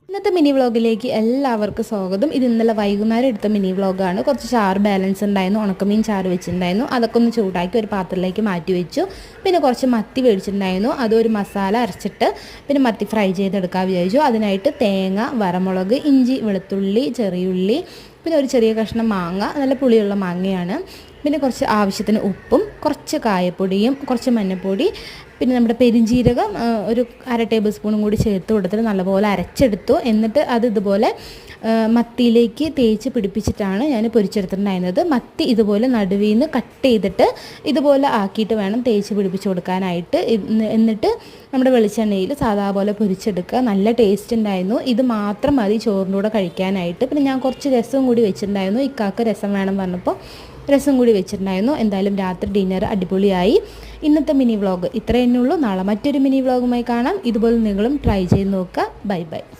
ഇന്നത്തെ മിനി വ്ളോഗിലേക്ക് എല്ലാവർക്കും സ്വാഗതം. ഇത് ഇന്നലെ വൈകുന്നേരം എടുത്ത മിനി വ്ളോഗാണ്. കുറച്ച് ചാറ് ബാലൻസ് ഉണ്ടായിരുന്നു, ഉണക്കമീൻ ചാറ് വെച്ചിട്ടുണ്ടായിരുന്നു. അതൊക്കെ ഒന്ന് ചൂടാക്കി ഒരു പാത്രത്തിലേക്ക് മാറ്റി വെച്ചു. പിന്നെ കുറച്ച് മത്തി മേടിച്ചിട്ടുണ്ടായിരുന്നു, അതൊരു മസാല അരച്ചിട്ട് പിന്നെ മത്തി ഫ്രൈ ചെയ്തെടുക്കാൻ വിചാരിച്ചു. അതിനായിട്ട് തേങ്ങ, വറമുളക്, ഇഞ്ചി, വെളുത്തുള്ളി, ചെറിയുള്ളി, പിന്നെ ഒരു ചെറിയ കഷ്ണം മാങ്ങ, നല്ല പുളിയുള്ള മാങ്ങയാണ്. പിന്നെ കുറച്ച് ആവശ്യത്തിന് ഉപ്പും കുറച്ച് കായപ്പൊടിയും കുറച്ച് മഞ്ഞൾപ്പൊടി, പിന്നെ നമ്മുടെ പെരിഞ്ജീരകം ഒരു 1/2 ടേബിൾ സ്പൂണും കൂടി ചേർത്ത് കൊടുത്തിട്ട് നല്ലപോലെ അരച്ചെടുത്തു. എന്നിട്ട് അത് ഇതുപോലെ മത്തിയിലേക്ക് തേച്ച് പിടിപ്പിച്ചിട്ടാണ് ഞാൻ പൊരിച്ചെടുത്തിട്ടുണ്ടായിരുന്നത്. മത്തി ഇതുപോലെ നടുവിൽ നിന്ന് കട്ട് ചെയ്തിട്ട് ഇതുപോലെ ആക്കിയിട്ട് വേണം തേച്ച് പിടിപ്പിച്ച് കൊടുക്കാനായിട്ട്. എന്നിട്ട് നമ്മുടെ വെളിച്ചെണ്ണയിൽ സാധാ പോലെ പൊരിച്ചെടുക്കുക. നല്ല ടേസ്റ്റ് ഉണ്ടായിരുന്നു. ഇത് മാത്രം മതി ചോറിൻ്റെ കൂടെ കഴിക്കാനായിട്ട്. പിന്നെ ഞാൻ കുറച്ച് രസം കൂടി വെച്ചിട്ടുണ്ടായിരുന്നു. ഇക്കാക്ക് രസം വേണം പറഞ്ഞപ്പോൾ രസം കൂടി വെച്ചിട്ടുണ്ടായിരുന്നു. എന്തായാലും രാത്രി ഡിന്നർ അടിപൊളിയായി. ഇന്നത്തെ മിനി വ്ളോഗ് ഇത്രയേ ഉള്ളൂ. നാളെ മറ്റൊരു മിനി വ്ളോഗുമായി കാണാം. ഇതുപോലെ നിങ്ങളും ട്രൈ ചെയ്ത് നോക്കുക. Bye bye.